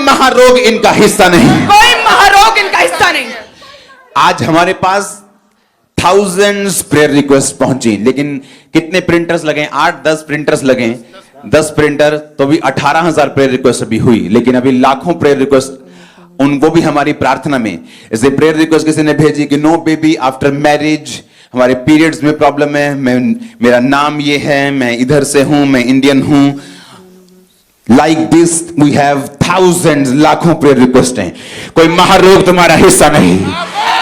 महारोग इनका हिस्सा नहीं, कोई महारोग इनका हिस्सा नहीं। आज हमारे पास थाउजेंड्स प्रेयर रिक्वेस्ट पहुंची, लेकिन कितने प्रिंटर्स लगे? 8-10 प्रिंटर्स लगे, 10 प्रिंटर तो भी 18,000 प्रेयर रिक्वेस्ट अभी हुई, लेकिन अभी लाखों प्रेयर रिक्वेस्ट, उनको भी हमारी प्रार्थना में। ऐसे प्रेयर रिक्वेस्ट किसी ने भेजी कि नो बेबी आफ्टर मैरिज, हमारे पीरियड्स में प्रॉब्लम है, मेरा नाम ये है, मैं इधर से हूं, मैं इंडियन हूं। Like this we have thousands, लाखों प्रेयर रिक्वेस्ट हैं। कोई महारोग तुम्हारा हिस्सा नहीं,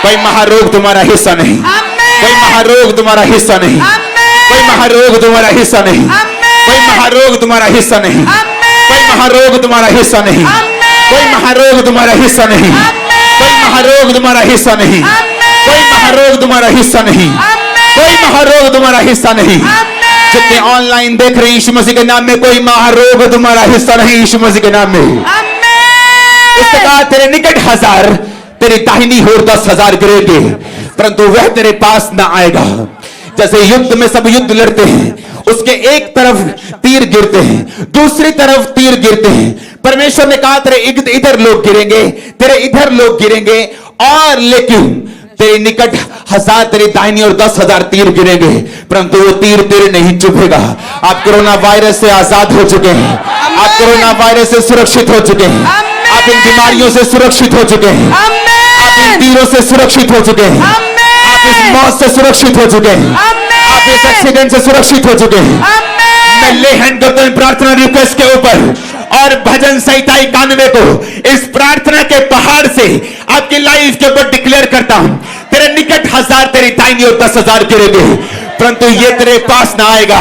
कोई महारोग तुम्हारा हिस्सा नहीं, कोई महारोग तुम्हारा हिस्सा नहीं, कोई महारोग तुम्हारा हिस्सा नहीं, कोई महारोग तुम्हारा हिस्सा नहीं, कोई महारोग तुम्हारा हिस्सा नहीं, कोई महारोग तुम्हारा हिस्सा नहीं, कोई महारोग तुम्हारा हिस्सा नहीं, कोई महारोग तुम्हारा हिस्सा नहीं, कोई महारोग तुम्हारा हिस्सा नहीं। जितने ऑनलाइन देख रहे हैं, यीशु मसीह के नाम में कोई महारोग तुम्हारा हिस्सा नहीं, यीशु मसीह के नाम में। इसके बाद तेरे निकट 1000, तेरी दाहिनी ओर 10,000 गिरेंगे, परंतु वह तेरे पास ना आएगा। जैसे युद्ध में सब युद्ध लड़ते हैं, उसके एक तरफ तीर गिरते हैं, दूसरी तरफ तीर गिरते हैं। परमेश्वर ने कहा तेरे इधर लोग गिरेंगे, तेरे इधर लोग गिरेंगे, और लेकिन तेरे निकट 1000, तेरी दाहिनी और 10,000 तीर गिरेंगे, परंतु वो तीर तेरे नहीं चुभेगा। आप कोरोना वायरस से आजाद हो चुके हैं, आप कोरोना वायरस से सुरक्षित हो चुके हैं, आप इन बीमारियों से सुरक्षित हो चुके हैं, आप इन तीरों से सुरक्षित हो चुके हैं, आप इस मौत से सुरक्षित हो चुके हैं, आप इस एक्सीडेंट से सुरक्षित हो चुके हैं। मैं ले हैंड करता हूं प्रार्थना रिक्वेस्ट के ऊपर, और भजन संहिता 91 को इस प्रार्थना के पहाड़ से आपकी लाइफ के ऊपर डिक्लेयर करता हूं। तेरे निकट 1000, तेरी दाहिनी ओर 10,000 गिरेंगे, परंतु ये तेरे पास ना आएगा।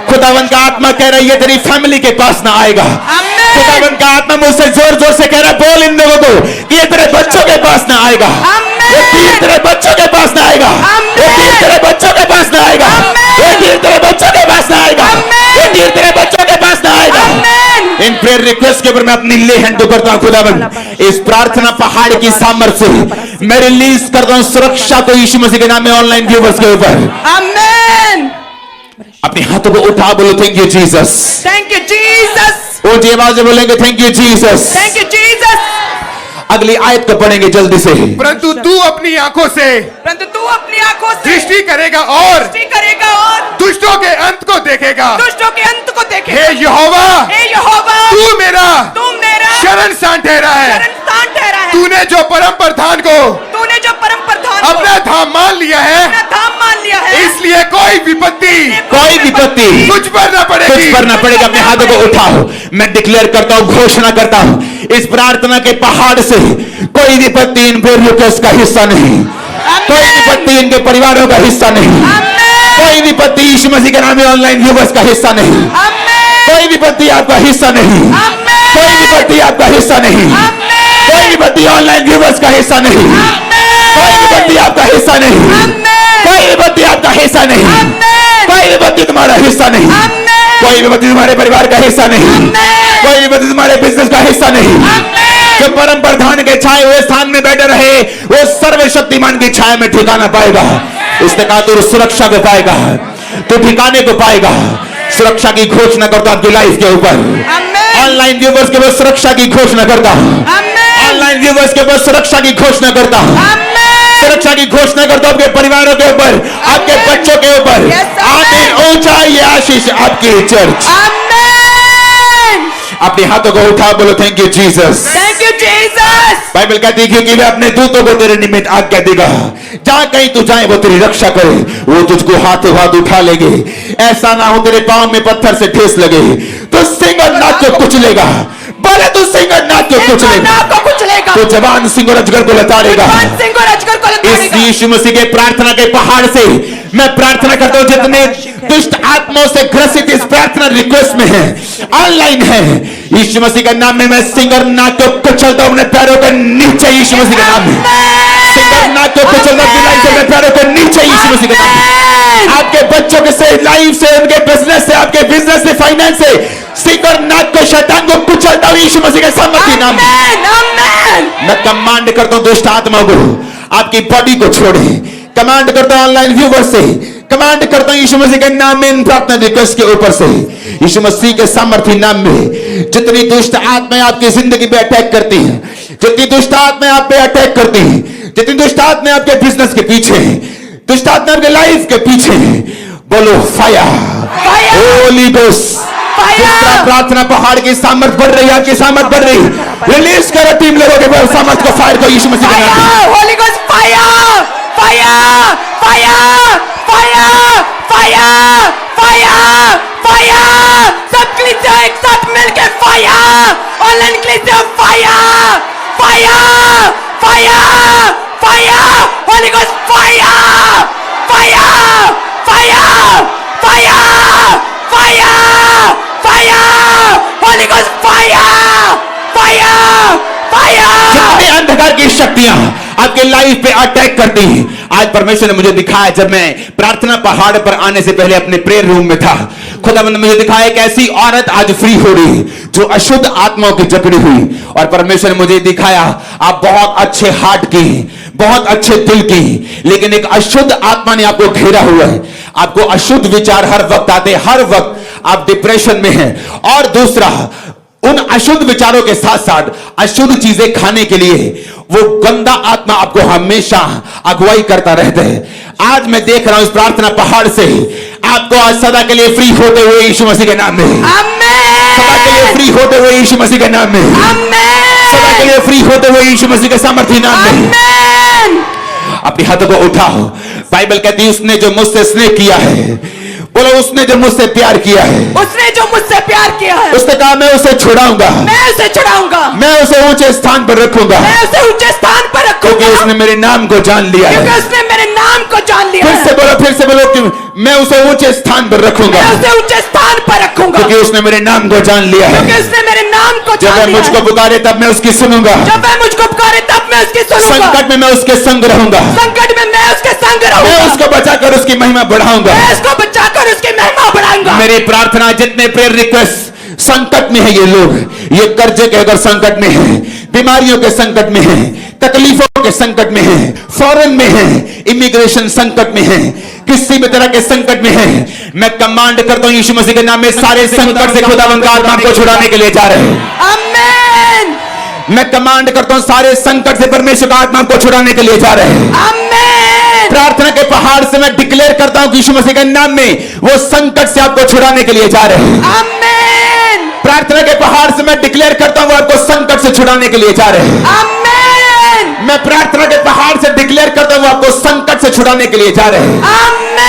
खुदावन का आत्मा कह रहा है ये तेरी फैमिली के पास ना आएगा। खुदावन का आत्मा मुझसे जोर जोर से कह रहा है बोल इन लोगों को कि ये तेरे बच्चों के पास ना आएगा, ये तीर तेरे बच्चों के पास ना आएगा, ये तीर तेरे बच्चों के पास ना आएगा, ये तीर तेरे बच्चों के पास ना आएगा, ये तीर तेरे बच्चों के पास ना आएगा। इन प्रेयर रिक्वेस्ट के ऊपर मैं अपनी ले हैंड करता हूं। खुदावन इस प्रार्थना पहाड़ की सामर्थ्य से मैं रिलीज करता हूं सुरक्षा को यीशु मसीह के नाम में ऑनलाइन व्यूअर्स के ऊपर। आमीन। अपने हाथों को उठा बोलो thank you Jesus, thank you Jesus. ऊंची आवाज में बोलेंगे thank you Jesus, thank you Jesus. अगली आयत को पढ़ेंगे जल्दी से। परंतु तू अपनी आंखों से दृष्टि करेगा और दुष्टों के अंत को देखेगा। हे यहोवा तू मेरा शरण स्थान ठहरा है। तूने जो परम प्रधान को अपना धाम मान लिया है, इसलिए कोई विपत्ति कुछ पर ना पड़ेगा। अपने हाथों को उठाओ, मैं डिक्लेयर करता हूं, घोषणा करता हूं, इस प्रार्थना के पहाड़ से कोई विपत्ति इन प्रेयर रिक्वेस्ट का हिस्सा नहीं, कोई विपत्ति इनके परिवारों का हिस्सा नहीं, कोई विपत्ति यीशु मसीह के नाम में ऑनलाइन व्यूअर्स का हिस्सा नहीं, कोई विपत्ति आपका हिस्सा नहीं, कोई विपत्ति आपका हिस्सा नहीं, कोई विपत्ति ऑनलाइन व्यूअर्स का हिस्सा नहीं, कोई विपत्ति आपका हिस्सा नहीं, कोई विपत्ति आपका हिस्सा नहीं, कोई विपत्ति तुम्हारा हिस्सा नहीं, कोई विपत्ति तुम्हारे परिवार का हिस्सा नहीं, कोई विपत्ति तुम्हारे बिजनेस का हिस्सा नहीं। जो परम प्रधान के छाए हुए स्थान में बैठे रहे वो सर्वशक्तिमान की छाया में ठिकाना पाएगा। इसने कहा तू सुरक्षा को पाएगा, तू ठिकाने को पाएगा। सुरक्षा की घोषणा करता हूं आपकी लाइफ के ऊपर, ऑनलाइन व्यूअर्स के ऊपर सुरक्षा की घोषणा करता हूं, ऑनलाइन व्यूअर्स के ऊपर सुरक्षा की घोषणा करता हूं, सुरक्षा की घोषणा करता हूं आपके परिवारों के ऊपर, आपके बच्चों के ऊपर। आमीन। ऊंचाई आशीष आपकी चर्च। अपने हाथों को उठा बोलो thank you Jesus, thank you Jesus. Bible कहती है कि मैं अपने दूतों को तेरे निमित्त आज्ञा देगा, जहां कहीं तू जाए वो तेरी रक्षा करे, वो तुझको हाथों हाथ उठा लेंगे, ऐसा ना हो तेरे पांव में पत्थर से ठेस लगे, तो सिंह और नाग को कुचलेगा। बोले तू सिंह और नाग को कुचलेगा, तो जवान सिंह और अजगर को लताड़ेगा। इस यीशु मसीह के प्रार्थना के पहाड़ से मैं प्रार्थना करता हूं जितने दुष्ट आत्माओं से ग्रसित इस प्रार्थना रिक्वेस्ट में है, ऑनलाइन है, यीशु मसीह के नाम में मैं सिंह और नाग को कुचलता हूं अपने पैरों के नीचे यीशु मसीह के नाम में। सिंह और नाग को कुचलता हूं पैरों के नीचे यीशु मसीह के नाम में। आपके बच्चों के से, लाइफ से, उनके बिजनेस से, आपके बिजनेस से, फाइनेंस से सिंह और नाग को, शैतान को कुचलता हूं यीशु मसीह के सामर्थ्य नाम में। मैं कमांड करता हूं दुष्ट आत्मा को आपकी बॉडी को छोड़े। कमांड करता हूं ऑनलाइन व्यूअर्स से, कमांड करता हूं यीशु मसीह के नाम में इन प्रार्थना रिक्वेस्ट के ऊपर से, यीशु मसीह के सामर्थ्य नाम में, जितनी दुष्ट आत्माएं आपकी जिंदगी पे अटैक करती हैं, जितनी दुष्ट आत्माएं आप पे अटैक करती हैं, जितनी दुष्ट आत्माएं आपके बिजनेस के पीछे, दुष्ट आत्माएं आपके लाइफ के पीछे, बोलो फायर, होली गोस्ट। प्रार्थना पहाड़ की सामर्थ बढ़ रही है, आपकी सामर्थ बढ़ रही, रिलीज करो टीम लोगों के सामर्थ को, फायर को यीशु मसीह के नाम में। Holi ghost fire, fire, fire, fire, fire, fire, fire. सब कलीसिया एक साथ मिलकर फायर, ऑनलाइन कलीसिया fire, fire, fire, fire, Holi ghost fire, fire, fire, fire, fire, fire, Holi ghost fire, fire, fire. जितनी अंधकार की शक्तियां आपके लाइफ पे अटैक करती हैं, आज परमेश्वर ने मुझे दिखाया, जब मैं प्रार्थना पहाड़ पर आने से पहले अपने प्रेयर रूम में था, खुदावंद ने मुझे दिखाया एक ऐसी औरत आज फ्री हो रही जो अशुद्ध आत्माओं की जकड़ी हुई, और परमेश्वर ने मुझे दिखाया आप बहुत अच्छे हार्ट की, बहुत अच्छे दिल की, लेकिन एक अशुद्ध आत्मा ने आपको घेरा हुआ है, आपको अशुद्ध विचार हर वक्त आते, हर वक्त आप डिप्रेशन में हैं, और दूसरा उन अशुद्ध विचारों के साथ साथ अशुद्ध चीजें खाने के लिए वो गंदा आत्मा आपको हमेशा अगुवाई करता रहता है। आज मैं देख रहा हूं इस प्रार्थना पहाड़ से आपको आज सदा के लिए फ्री होते हुए यीशु मसीह के नाम में, सदा के लिए फ्री होते हुए यीशु मसीह के नाम में, सदा के लिए फ्री होते हुए यीशु मसीह के सामर्थ्य नाम में। अपने हाथों को उठाओ। बाइबल कहती है उसने जो मुझसे स्नेह किया है, बोलो उसने जो मुझसे प्यार किया है, उसने जो मुझसे प्यार किया है, उसने कहा मैं उसे छुड़ाऊंगा, मैं उसे छुड़ाऊंगा, मैं उसे ऊंचे स्थान पर रखूंगा, मैं उसे ऊंचे स्थान पर रखूंगा, क्योंकि उसने मेरे नाम को जान लिया है। क्योंकि उसने मेरे नाम को जान लिया है। फिर से बोलो कि मैं उसे ऊंचे स्थान पर रखूंगा, मैं उसे ऊंचे स्थान पर रखूंगा, क्योंकि उसने मेरे नाम को जान लिया है। क्योंकि उसने मेरे नाम को जब जान वह लिया मुझको है। पुकारे तब मैं उसकी सुनूंगा, जब वह मुझको पुकारे तब मैं उसकी सुनूंगा, संकट में मैं उसके संग रहूंगा, संकट में मैं उसके संग मैं रहूंगा, उसको बचाकर उसकी महिमा बढ़ाऊंगा, मैं उसको बचाकर उसकी महिमा बढ़ाऊंगा। मेरी प्रार्थना जितने प्रेयर रिक्वेस्ट संकट में है, ये लोग ये कर्जे के अगर संकट में है, बीमारियों के संकट में है, तकलीफों के संकट में है, फॉरेन में है, इमिग्रेशन संकट में है, किसी भी तरह के संकट में है, मैं कमांड करता हूं यीशु मसीह के नाम में सारे संकट से खुदावंद का आत्मा को छुड़ाने के लिए जा रहे हैं। आमीन। मैं कमांड करता हूं सारे संकट से परमेश्वर का आत्मा को छुड़ाने के लिए जा रहे हैं। आमीन। प्रार्थना के पहाड़ से मैं डिक्लेयर करता हूं कि यीशु मसीह के नाम में वो संकट से आपको छुड़ाने के लिए जा रहे हैं। आमीन। प्रार्थना के पहाड़ से मैं डिक्लेयर करता हूं वो आपको संकट से छुड़ाने के लिए जा रहे हैं। आमीन। मैं प्रार्थना के पहाड़ से डिक्लेयर करता हूं वो आपको संकट से छुड़ाने के लिए जा रहे हैं। आमीन।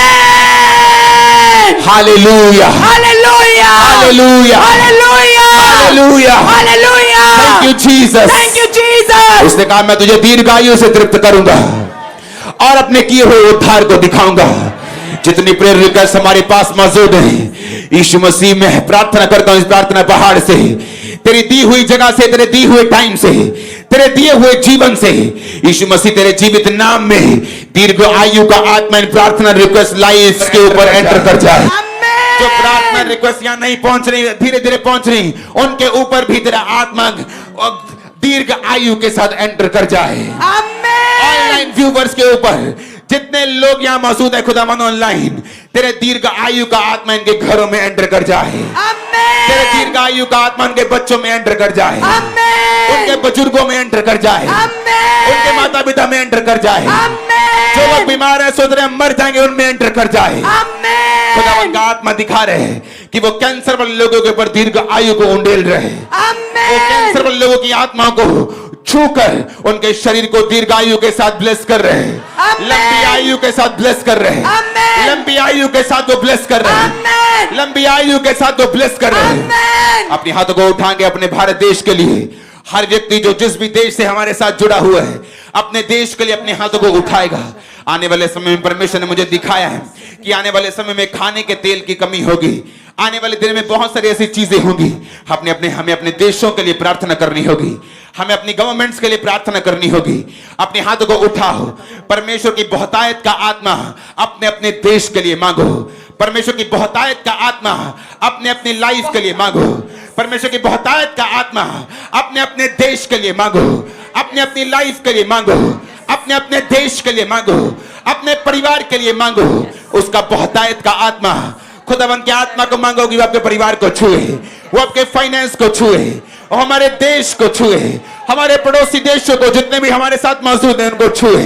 हालेलुया, हालेलुया, हालेलुया, हालेलुया, हालेलुया, hallelujah. Thank you Jesus, thank you Jesus. उसने कहा मैं तुझे दीर्घायु से तृप्त करूंगा और अपने किए हुए उद्धार को दिखाऊंगा। जितनी प्रेयर रिक्वेस्ट हमारे पास मौजूद है, यीशु मसीह में प्रार्थना करता हूं इस प्रार्थना पहाड़ से, तेरी दी हुई जगह से, तेरे दिए हुए टाइम से, तेरे दिए हुए जीवन से, यीशु मसीह तेरे जीवित नाम में दीर्घ आयु का आत्मा इन प्रार्थना रिक्वेस्ट लाइफ के ऊपर एंटर कर जाए। जो प्रार्थना रिक्वेस्ट यहां नहीं पहुंच रही, धीरे धीरे पहुंच रही, उनके ऊपर भी तेरा आत्मा दीर्घ आयु के साथ एंटर कर जाए। ऑनलाइन व्यूवर्स के ऊपर जितने लोग यहाँ मौजूद है खुदावंद ऑनलाइन, तेरे दीर्घ आयु का आत्मा इनके घरों में एंटर कर जाए। तेरे दीर्घ आयु का आत्मा उनके बच्चों में एंटर कर जाए, उनके बुजुर्गों में एंटर कर जाए, उनके माता पिता में एंटर कर जाए, जो लोग बीमार है सोच रहे हैं मर जाएंगे उनमें एंटर कर जाए। खुदावंद का आत्मा दिखा रहे हैं कि वो कैंसर वाले लोगों के ऊपर दीर्घ आयु को उंडेल रहे, वो कैंसर वाले लोगों की आत्मा को छूकर उनके शरीर को दीर्घायु के साथ ब्लेस कर रहे हैं, लंबी आयु के साथ ब्लेस कर रहे हैं, लंबी आयु के साथ वो ब्लेस कर रहे हैं, लंबी आयु के साथ वो ब्लेस कर रहे हैं। अपने हाथों को उठाएंगे अपने भारत देश के लिए, हर व्यक्ति जो जिस भी देश से हमारे साथ जुड़ा हुआ है अपने देश के लिए अपने हाथों को उठाएगा। आने वाले समय में परमेश्वर ने मुझे दिखाया है कि आने वाले समय में खाने के तेल की कमी होगी, आने वाले दिन में बहुत सारी ऐसी चीजें होंगी। हमें अपने देशों के लिए प्रार्थना करनी होगी, हमें अपनी गवर्नमेंट्स के लिए प्रार्थना करनी होगी। अपने हाथों को उठाओ, परमेश्वर की बहुतायत का आत्मा अपने अपने देश के लिए मांगो, परमेश्वर की बहुतायत का आत्मा अपने अपनी लाइफ के लिए मांगो, परमेश्वर की बहुतायत का आत्मा अपने अपने देश के लिए मांगो, अपने अपनी लाइफ के लिए मांगो, अपने अपने देश के लिए मांगो, अपने परिवार के लिए मांगो। उसका बहुतायत का आत्मा, खुदावन की आत्मा को मांगो कि वो आपके परिवार को छुए, वो आपके फाइनेंस को छुए, और हमारे देश को छुए, हमारे पड़ोसी देशों को, जितने भी हमारे साथ मौजूद हैं उनको छुए,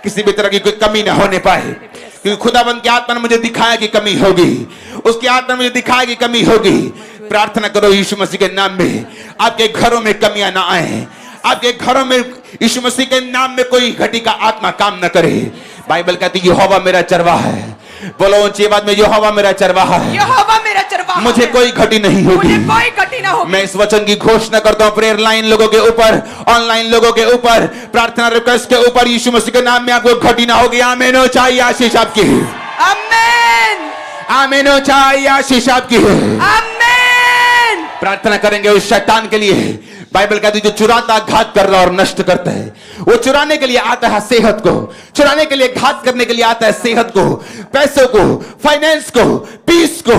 किसी भी तरह की कोई कमी ना होने पाए। क्योंकि खुदावन की आत्मा ने मुझे दिखाया कि कमी होगी, उसकी आत्मा ने मुझे दिखाया कि कमी होगी। प्रार्थना करो यीशु मसीह के नाम में आपके घरों में कमियां ना आए, आपके घरों में यीशु मसीह के नाम में कोई घटी का आत्मा काम न करे। बाइबल कहती है यहोवा मेरा चरवाहा है, बोलो ऊंची आवाज में, यहोवा मेरा चरवाहा है, यहोवा मेरा चरवाहा मुझे है। कोई घटी नहीं होगी, मुझे कोई घटी ना होगी। मैं इस वचन की घोषणा करता हूं प्रेयर लाइन लोगों के ऊपर, ऑनलाइन लोगों के ऊपर, प्रार्थना रिक्वेस्ट के ऊपर, यीशु मसीह के नाम में आपको घटी ना होगी। आमीन हो, चाहिए आशीष आपकी, आमीन, आमीन हो, चाहिए आशीष आपकी। आमीन। प्रार्थना करेंगे उस शैतान के लिए। बाइबल कहती है जो चुराता, घात कर रहा और नष्ट करता है, वो चुराने के लिए आता है सेहत को, चुराने के लिए, घात करने के लिए आता है सेहत को, पैसों को, फाइनेंस को, पीस को।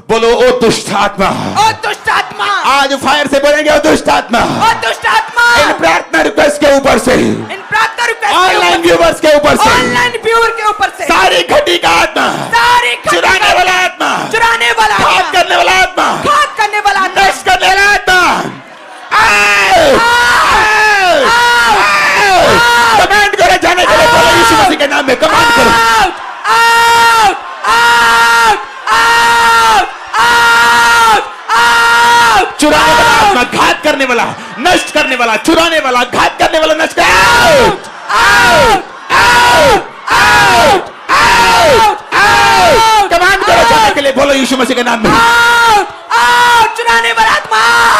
बोलो ओ दुष्ट आत्मा, ओ दुष्ट आत्मा, आज फायर से बोलेंगे ओ दुष्ट आत्मा, ओ दुष्ट आत्मा, इन प्रार्थना रिक्वेस्ट के ऊपर से, इन प्रार्थना रिक्वेस्ट ऑनलाइन व्यूवर्स के ऊपर से, ऑनलाइन व्यूअर के ऊपर से, सारी घटी का आत्मा, सारी घटी चुराने वाला आत्मा, चुराने वाला घात आत्मा, करने वाला आत्मा, घात करने वाला आत्मा, नष्ट करने वाला आत्मा, कमांड करो जाने के लिए, बोलो यीशु मसीह के नाम में कमांड करो। Out, out, out, out, out. चुराने वाला आत्मा, घात करने वाला, नष्ट करने वाला, चुराने वाला, घात करने वाला, नष्ट कर, out, out, out, out, out, out. Command करो जाने के लिए, बोलो यीशु मसीह के नाम में। आउट, आउट, चुराने वाला आत्मा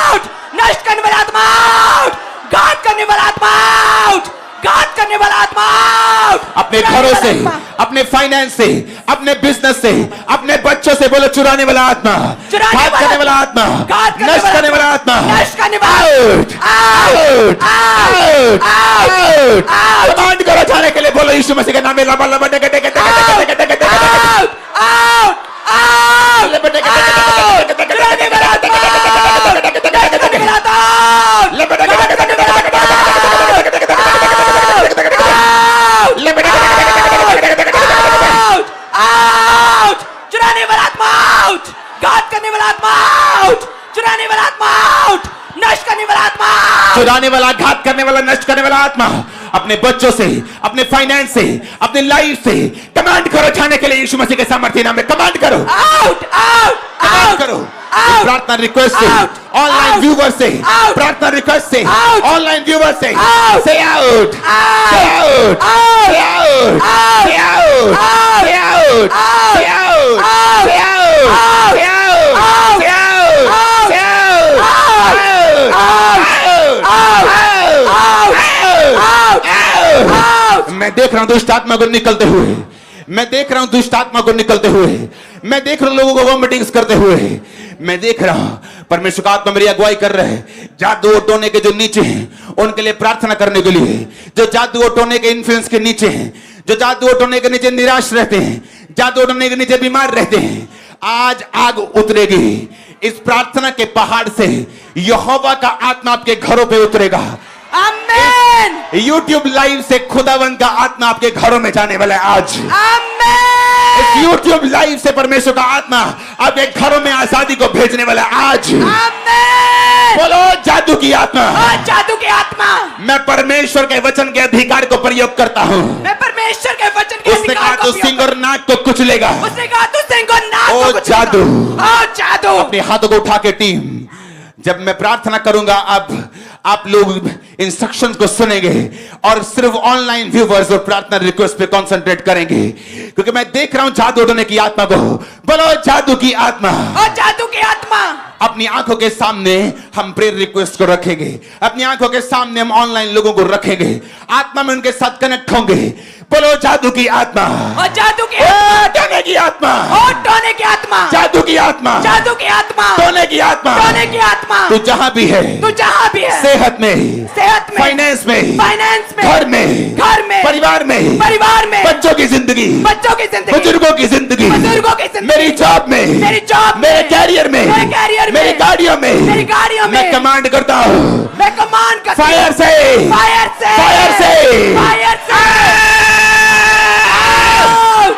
आउट, नष्ट करने वाला आत्मा आउट, घात करने वाला आत्मा आउट, घात करने वाला आत्मा आउट। अपने घरों से, अपने फाइनेंस से, अपने बिजनेस से, अपने बच्चों से बोलो चुराने वाला आत्मा, घात करने वाला आत्मा, नष्ट करने वाला आत्मा, नष्ट करने वाला out, out, out, out. Out. Command करो जाने के लिए, बोलो यीशु मसीह के नाम में। लबा लबा डके डके डके डके डके डके आउट, आउट, आउट, लबा डके डके डके डके डके चुराने वाला आत्मा आउट, नष्ट करने वाला आत्मा आउट, लबा डके डके डके डके डके आउट, आउट, चुराने वाला आत्मा आउट, घात करने वाला आत्मा आउट, चुराने वाला आत्मा आउट, नष्ट करने वाला आत्मा आउट। चुराने वाला, घात करने वाला, नष्ट करने वाला आत्मा अपने बच्चों से, अपने फाइनेंस से, अपने लाइफ से कमांड करो जाने के लिए यीशु मसीह के सामर्थ्य नाम में। कमांड करो, आउट, आउट, कमांड आउट, करो। आउट, प्रार्थना रिक्वेस्ट से, आउट, ऑनलाइन आउट, व्यूवर से, आउट, प्रार्थना रिक्वेस्ट से, आउट, ऑनलाइन व्यूवर से, आउट, से आउट, आउट, से आउट, आउट, से आउट, आउट, से आउट, आउट, से आउट, आउट, से आउट, आउट, से आउट, आउट, से आउट, आउट, से आउट, आउट, से आउट, आउट। मैं देख रहा हूं दुष्ट आत्मा को निकलते हुए, मैं देख रहा हूं दुष्ट आत्मा को निकलते हुए, मैं देख रहा हूं लोगों को वॉमिटिंग्स करते हुए, मैं देख रहा हूं परमेश्वर का आत्मा मेरी अगुवाई कर रहे हैं। जादू और टोने के जो नीचे हैं उनके लिए प्रार्थना करने के लिए, जो जादू और टोने के इन्फ्लुएंस के नीचे हैं, जो जादू और टोने के नीचे निराश रहते हैं, जादू और टोने के नीचे बीमार रहते हैं, आज आग उतरेगी इस प्रार्थना के पहाड़ से। यहोवा का आत्मा आपके घरों पे उतरेगा। आमेन, YouTube लाइव से खुदावन का आत्मा आपके घरों में जाने वाला है आज। आमेन, इस YouTube लाइव से परमेश्वर का आत्मा आपके घरों में आजादी को भेजने वाला है आज। आमेन। बोलो जादू की आत्मा, ओ जादू की आत्मा, मैं परमेश्वर के वचन के अधिकार को प्रयोग करता हूँ। मैं परमेश्वर के वचन के उसने कहा अधिकार तो को सिंह और नाक को कुचलेगा। उसने कहा तू सिंह को नाक ओ को कुचलेगा। जादू, ओ जादू, अपने हाथों को उठा के टीम, जब मैं प्रार्थना करूंगा अब आप लोग इंस्ट्रक्शंस को सुनेंगे और सिर्फ ऑनलाइन व्यूवर्स और प्रार्थना रिक्वेस्ट पे कंसंट्रेट करेंगे, क्योंकि मैं देख रहा हूं जादू उठने की आत्मा को। बोलो जादू की आत्मा, ओ जादू की आत्मा। अपनी आंखों के सामने हम प्रेयर रिक्वेस्ट को रखेंगे, अपनी आंखों के सामने हम ऑनलाइन लोगों को रखेंगे, आत्मा में उनके साथ कनेक्ट होंगे। बोलो जादू की आत्मा, ओ जादू की ओ टोने की आत्मा, ओ टोने की आत्मा, जादू की आत्मा, जादू की आत्मा, टोने की आत्मा, टोने की आत्मा, तू जहां भी है, तू जहां भी है, सेहत में, सेहत में, फाइनेंस में, फाइनेंस में, घर में, घर में, परिवार में, परिवार में, बच्चों की जिंदगी, बच्चों की जिंदगी, बुजुर्गों की जिंदगी, बुजुर्गों की जिंदगी, मेरी जॉब में, मेरी जॉब में, मेरे कैरियर में, मेरे कैरियर में, मेरी गाड़ियों में, मेरी गाड़ियों में, मैं कमांड करता हूँ, मैं कमांड करता हूँ, फायर से, फायर से, फायर से, फायर से, आउट,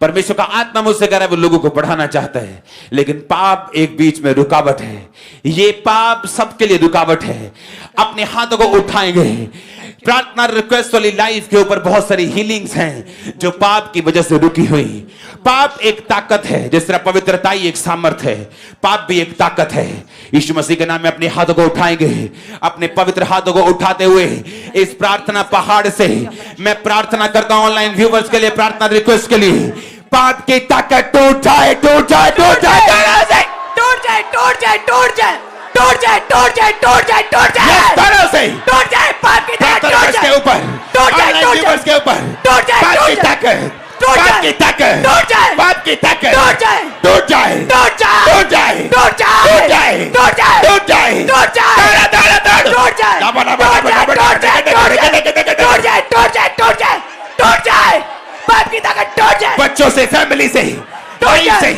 परमेश्वर का आत्मा मुझसे कह रहा है वो लोगों को बढ़ाना चाहता है, लेकिन पाप एक बीच में रुकावट है। ये पाप सबके लिए रुकावट है। अपने हाथों को उठाएंगे। प्रार्थना रिक्वेस्ट वाली लाइफ के ऊपर बहुत सारी हीलिंग्स हैं जो पाप की वजह से रुकी हुई। पाप एक ताकत है, जिस तरह पवित्रता ही एक सामर्थ है, पाप भी एक ताकत है। यीशु मसीह के नाम में अपने हाथों को उठाएंगे। अपने पवित्र हाथों को उठाते हुए इस प्रार्थना पहाड़ से मैं प्रार्थना करता हूं ऑनलाइन व्यूवर्स के लिए, प्रार्थना रिक्वेस्ट के लिए, पाप की ताकत टूट जाए, टूट जाए, टूट जाए, टूट जाए, टूट जाए, टूट जाए, टूट जाए, टूट जाए, टूट जाए, टूट जाए, तरह से टूट जाए, पाप की ताकत टूट के जाए, ऊपर, टूट जाए, ऑनलाइन व्यूवर्स के ऊपर, टूट जाए, पाप की टूट जाए, ताकत, टूट पाप जाए, की ताकत, टूट जाए, पाप की ताकत, टूट जाए, टूट जाए, टूट जाए, टूट जाए, टूट जाए, टूट जाए, टूट जाए, टूट जाए, टूट जाए, टूट जाए, टूट जाए, टूट जाए, टूट जाए, पाप की ताकत टूट जाए, बच्चों से, फैमिली से, लाइफ से,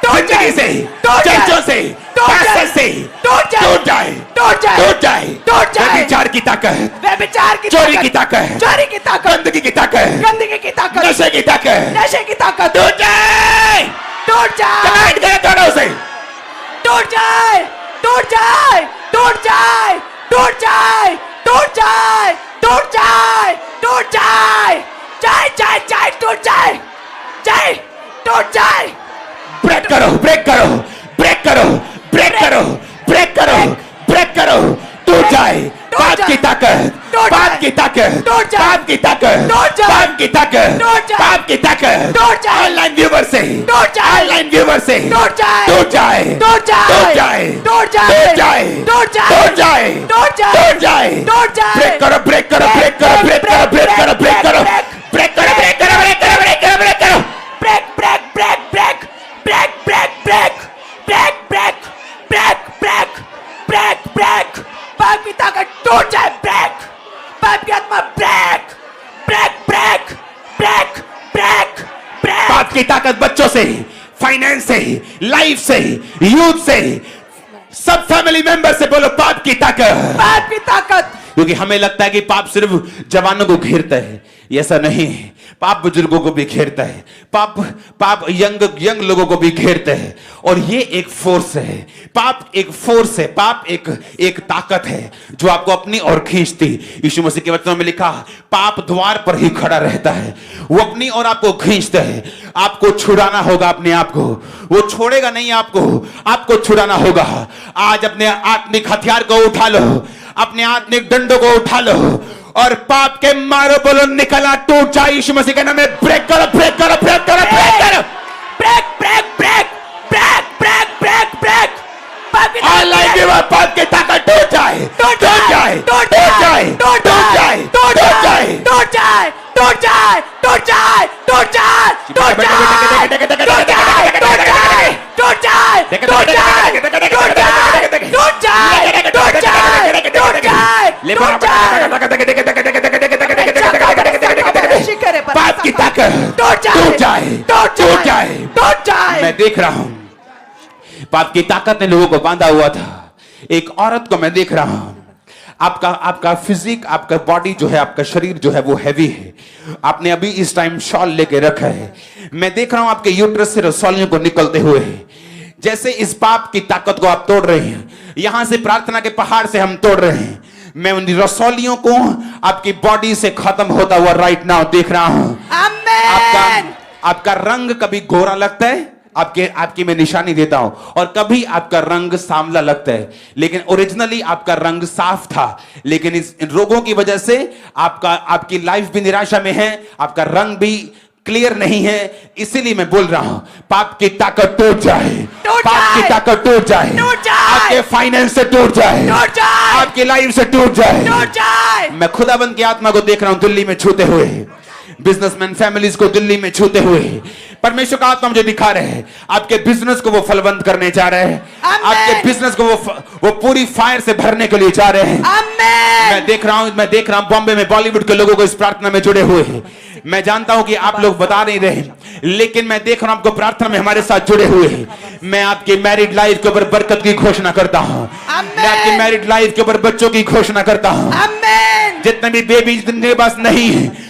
जिंदगी से, चर्चों से, पास्टर से, टूट जाए, टूट जाए, टूट जाए, टूट जाए, व्यभिचार की ताकत, व्यभिचार की चोरी ताकत, की ताकत, चोरी की ताकत, गंदगी की ताकत, गंदगी की ताकत, नशे की ताकत, नशे की ताकत टूट जाए, टूट जाए, कमांड करें दोनों से, टूट जाए, टूट जाए, टूट जाए, टूट जाए, टूट जाए, टूट जाए, टूट जाए, जाए, जाए, जाए, टूट जाए, जाए, टूट जाए, ब्रेक करो, ब्रेक करो, ब्रेक करो, ब्रेक करो, ब्रेक करो, ब्रेक करो, टूट जाए, पाप की ताकत, पाप की ताकत, पाप की ताकत, पाप की ताकत, पाप की ताकत, ऑनलाइन व्यूवर से, ऑनलाइन व्यूवर से, टूट जाए, टूट जाए, टूट जाए, टूट जाए, टूट जाए, टूट जाए, टूट जाए, टूट जाए, टूट जाए, ब्रेक करो, ब्रेक करो, ब्रेक करो, ब्रेक करो, ब्रेक करो, ब्रेक करो, ब्रेक करो, ब्रेक करो, ब्रेक करो, ब्रेक करो, ब्रेक करो, break, break, break, break, break, break, break, break, break, break, break, break, break, पाप की ताकत टूट जाए, ब्रेक, पाप की आत्मा break, break, break, break, break, break, पाप की ताकत बच्चों से, फाइनेंस से, लाइफ से, यूथ से, सब फैमिली मेंबर से बोलो पाप की ताकत, पाप की ताकत, क्योंकि हमें लगता है कि पाप सिर्फ जवानों को घेरता है, ये ऐसा नहीं है। पाप बुजुर्गों को भी घेरता है, पाप यंग लोगों को भी घेरता है, और ये एक फोर्स है। पाप एक फोर्स है, पाप एक ताकत है जो आपको अपनी ओर खींचती। यीशु मसीह के वचनों में लिखा, पाप द्वार पर ही खड़ा रहता है, वो अपनी ओर आपको खींचता है। आपको छुड़ाना होगा अपने आप को, वो छोड़ेगा नहीं आपको छुड़ाना होगा। आज अपने आत्मिक हथियार को उठा लो, अपने आत्मिक डंडों को उठा लो और पाप के मारो, बोलो निकला, टूट जाए यीशु मसीह के नाम में। ब्रेक करो, ब्रेक करो, ब्रेक करो, ब्रेक करो, break, break, break, break, break, break, break, पाप की ताकत, ऑनलाइन व्यूअर, पाप की ताकत टूट जाए, टूट जाए, टूट जाए, टूट जाए, टूट जाए, टूट जाए, टूट जाए, टूट जाए, टूट जाए, टूट जाए, टूट जाए, टूट जाए, टूट जाए, टूट जाए, टूट जाए, टूट जाए, टूट जाए, टूट जाए, टूट जाए, पाप की ताकत टूट जाए, टूट जाए, टूट जाए। मैं देख रहा हूं पाप की ताकत ने लोगों को बांधा हुआ था। एक औरत को मैं देख रहा हूं, आपका फिजिक, आपका बॉडी जो है, आपका शरीर जो है वो हैवी है। आपने अभी इस टाइम शॉल लेके रखा है। मैं देख रहा हूं आपके यूट्रस से रसौलियों को निकलते हुए। जैसे इस पाप की ताकत को आप तोड़ रहे हैं, यहां से प्रार्थना के पहाड़ से हम तोड़ रहे हैं। मैं उन रसौलियों को आपकी बॉडी से खत्म होता हुआ राइट नाउ देख रहा हूं। आमीन। आपका रंग कभी गोरा लगता है, आपकी मैं निशानी देता हूं, और कभी आपका रंग सांवला लगता है, लेकिन ओरिजिनली आपका रंग साफ था। लेकिन इन रोगों की वजह से आपकी लाइफ भी निराशा में है, आपका रंग भी क्लियर नहीं है। इसीलिए मैं बोल रहा हूं, पाप की ताकत टूट जाए, पाप की ताकत टूट जाए, आपके फाइनेंस से टूट जाए, आपकी लाइफ से टूट जाए। मैं खुदाबंद की आत्मा को देख रहा हूं दिल्ली में छूते हुए, बिजनेसमैन फैमिलीज को दिल्ली में छूते हुए। परमेश्वर का आत्मा मुझे दिखा रहे हैं, आपके बिजनेस को वो फलवंत करने जा रहे हैं, आपके बिजनेस को वो पूरी फायर से भरने के लिए जा रहे हैं। मैं देख रहा हूं बॉम्बे में बॉलीवुड के लोगों को इस प्रार्थना में जुड़े हुए हैं। मैं जानता हूं कि आप लोग बता नहीं रहे, लेकिन मैं देख रहा हूं आपको प्रार्थना में हमारे साथ जुड़े हुए हैं। मैं आपकी मैरिड लाइफ के ऊपर बरकत की घोषणा करता हूं, मैं आपकी मैरिड लाइफ के ऊपर बच्चों की घोषणा करता हूं। जितने भी बेबी जिनके पास नहीं है,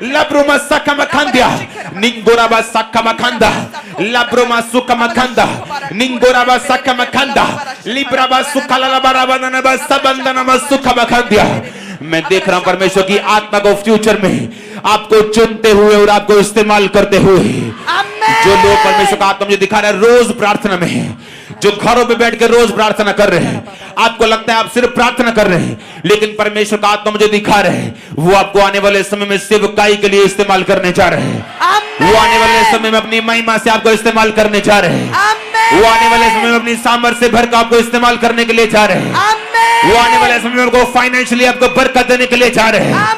Labruma Sakamakanda, Ningoraba Sakamakanda, Labruma Sukamakanda, Ningoraba Sakamakanda, Libraba Sukalalabarabana Sabandanama Sukamakandia. मैं देख रहा हूं परमेश्वर की आत्मा को फ्यूचर में आपको चुनते हुए और आपको इस्तेमाल करते हुए। जो लोग परमेश्वर का आत्मा मुझे दिखा रहा है रोज प्रार्थना में है, जो घरों पे बैठ के रोज प्रार्थना कर रहे हैं, आपको लगता है आप सिर्फ प्रार्थना कर रहे हैं, लेकिन परमेश्वर का आत्मा मुझे दिखा रहे हैं वो आपको आने वाले समय में सेवकाई के लिए इस्तेमाल करने जा रहे हैं। वो आने वाले समय में अपनी महिमा से आपको इस्तेमाल करने जा रहे हैं। वो आने वाले समय में अपनी सामर्थ्य से भर कर आपको इस्तेमाल करने के लिए जा रहे हैं। वो आने वाले समय में आपको फाइनेंशियली आपको बरकत देने के लिए जा रहे हैं।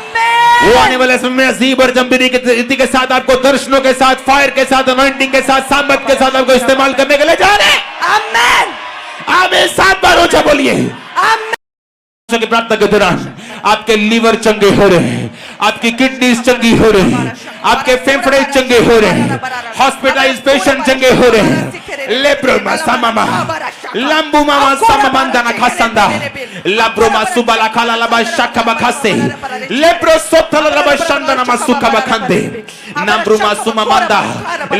वो आने वाले समय में अजीब और जंबीरी के साथ आपको दर्शनों के साथ, फायर के साथ, अनॉइंटिंग के साथ, सामर्थ के साथ आपको इस्तेमाल करने के लिए जा रहे हैं। आमेन। आमेन। 7 बार ऊंचा बोलिए। की प्रार्थना के दौरान आपके लीवर चंगे हो रहे हैं, आपकी किडनीज चंगी हो रही हैं, आपके फेफड़े चंगे हो रहे हैं, हॉस्पिटलाइज पेशेंट चंगे हो रहे हैं। लेप्रोमा सामामा लंबुमा सामाबंदना खसंदा लाब्रोमा सुबाला खाला लबा शखबा खसे लेप्रो सोथल लबा शंदना मसुखा बखंदे नम्ब्रुमा सुमामंदा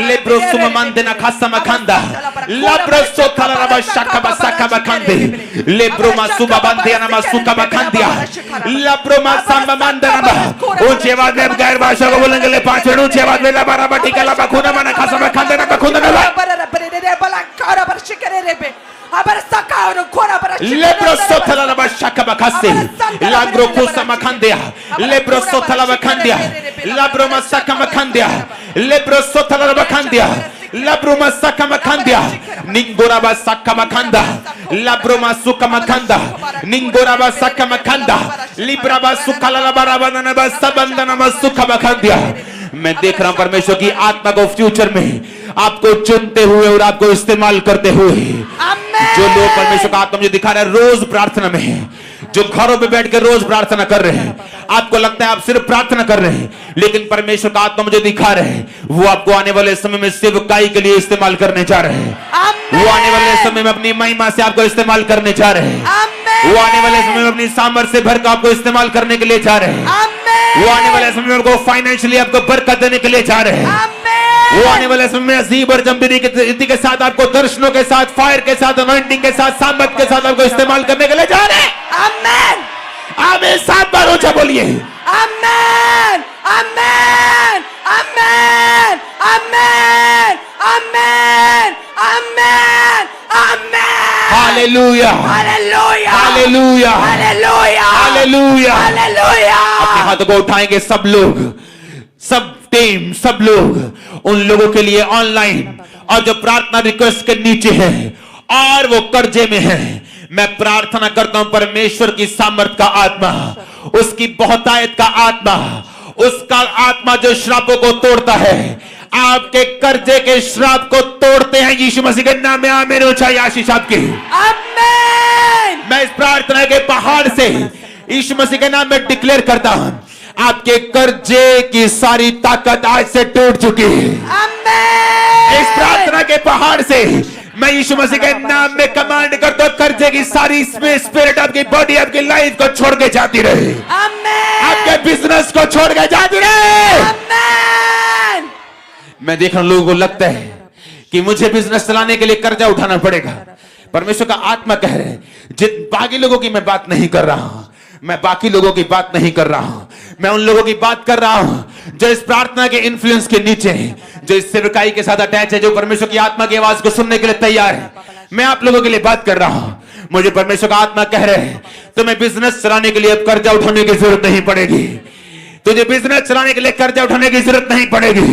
लेप्रो सुमामंदना खसमा खंदा लाब्रो सोथल लबा शखबा सकबा खंदे लेप्रोमा सुबाबंदिया मसुखा बखंदिया लाब्रोमा सामामंदना। ऊंची आवाज में गैर भाषा को बोलेंगे। ले 5 मिनट ऊंची आवाज में लबा रबा टिका लबा खुना मना खसमा खंदना बखुंदना Lebro sotala la bashaka bakase, Lagro kusa makandia, Lebro sotala bakandia, Labro masaka makandia, Lebro sotala la bakandia, Labro masaka makandia, Ningoraba saka makanda, Labro masuka makanda, Ningoraba saka makanda, Libraba sukala la barabana basabandana masuka makandia। मैं देख रहा हूं परमेश्वर की आत्मा को future में आपको चुनते हुए और आपको इस्तेमाल करते हुए। जो लोग परमेश्वर का आत्मा मुझे दिखा रहा है रोज प्रार्थना में है, जो घरों पे बैठ के रोज प्रार्थना कर रहे हैं, आपको लगता है आप सिर्फ प्रार्थना कर रहे हैं, लेकिन परमेश्वर का आत्मा मुझे दिखा रहे हैं वो आपको आने वाले समय में सेवकाई के लिए इस्तेमाल करने जा रहे हैं। वो आने वाले समय में अपनी महिमा से आपको इस्तेमाल करने जा रहे हैं। वो आने वाले समय में अपनी सामर्थ्य से भर कर आपको इस्तेमाल करने के लिए जा रहे हैं। वो आने वाले समय में आपको फाइनेंशियली आपको बरकत देने के लिए जा रहे हैं। वो आने वाले समय में अजीब और जंबीरी के साथ आपको दर्शनों के साथ, फायर के साथ, अनॉइंटिंग के साथ, सामर्थ के साथ आपको इस्तेमाल करने के लिए जा रहे हैं। आमेन। आमेन। 7 बार ऊंचा बोलिए। आमेन। आमेन। आमेन। आमेन। आमेन। आमेन। आमेन। हालेलुया। हालेलुया। हालेलुया। हालेलुया। हालेलुया। हालेलुया। अपने हाथों को उठाएंगे सब लोग, सब टीम, सब लोग उन लोगों के लिए ऑनलाइन और जो प्रार्थना रिक्वेस्ट के नीचे है और वो कर्जे में है। मैं प्रार्थना करता हूं परमेश्वर की सामर्थ का आत्मा, उसकी बहुतायत का आत्मा, उसका आत्मा जो श्रापों को तोड़ता है, आपके कर्जे के श्राप को तोड़ते हैं यीशु मसीह के नाम में। आमीन। ऊंचाई आशीष आपकी। आमीन। मैं इस प्रार्थना के पहाड़ से यीशु मसीह के नाम में डिक्लेयर करता हूं आपके कर्जे की सारी ताकत आज से टूट चुकी है। आमीन। इस प्रार्थना के पहाड़ से मैं यीशु मसीह के नाम में कमांड करता हूं कर्जे की सारी स्पिरिट आपकी बॉडी, आपकी लाइफ को छोड़ के जाती रहे। आमीन। आपके बिजनेस को छोड़ के जाती रहे। आमीन। मैं देख रहा हूं लोगों को लगता है कि मुझे बिजनेस चलाने के लिए कर्जा उठाना पड़ेगा। परमेश्वर का आत्मा कह रहे हैं जिन बाकी लोगों की मैं बात नहीं कर रहा हूं, मैं बाकी लोगों की बात नहीं कर रहा हूं, मैं उन लोगों की बात कर रहा हूं जो इस प्रार्थना के इन्फ्लुएंस के नीचे हैं, जो इस सेवकाई के साथ अटैच है, जो परमेश्वर की आत्मा की आवाज को सुनने के लिए तैयार है। मैं आप लोगों के लिए बात कर रहा हूं। मुझे परमेश्वर का आत्मा कह रहे हैं तुम्हें बिजनेस चलाने के लिए अब कर्जा उठाने की जरूरत नहीं पड़ेगी। तुझे बिजनेस चलाने के लिए कर्जा उठाने की जरूरत नहीं पड़ेगी।